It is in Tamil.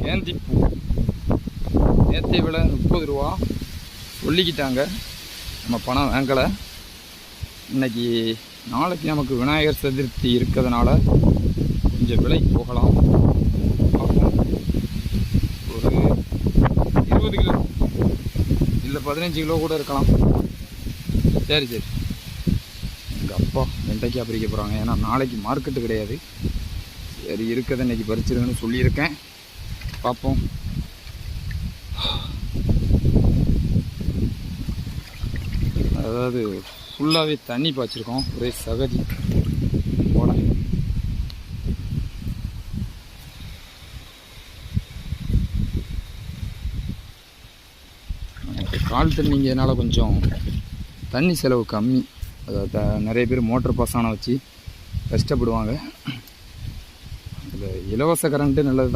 கேந்திப்பூ நேற்றை விலை 30 ரூபா சொல்லிக்கிட்டாங்க. நம்ம பணம் வாங்கலை. இன்னைக்கு நாளைக்கு நமக்கு விநாயகர் சதுர்த்தி இருக்கிறதுனால கொஞ்சம் விலை போகலாம். ஒரு 20 கிலோ இல்லை 15 கிலோ கூட இருக்கலாம். சரி சரி. எங்கள் அப்பா வெண்டைக்காய் பறிக்க போகிறாங்க. ஏன்னா நாளைக்கு மார்க்கெட்டு கிடையாது. சரி இருக்கிறத இன்றைக்கி பறிச்சிருங்கன்னு சொல்லியிருக்கேன். பார்ப்போம். அதாவது ஃபுல்லாகவே தண்ணி பாய்ச்சிருக்கோம். ஒரே சகதி போட. கால் தண்ணிங்கிறதுனால கொஞ்சம் தண்ணி செலவு கம்மி. அதாவது நிறைய பேர் மோட்டர் பாசனம் வச்சு கஷ்டப்படுவாங்க. அதில் இலவச கரண்ட்டு நல்லது தான்.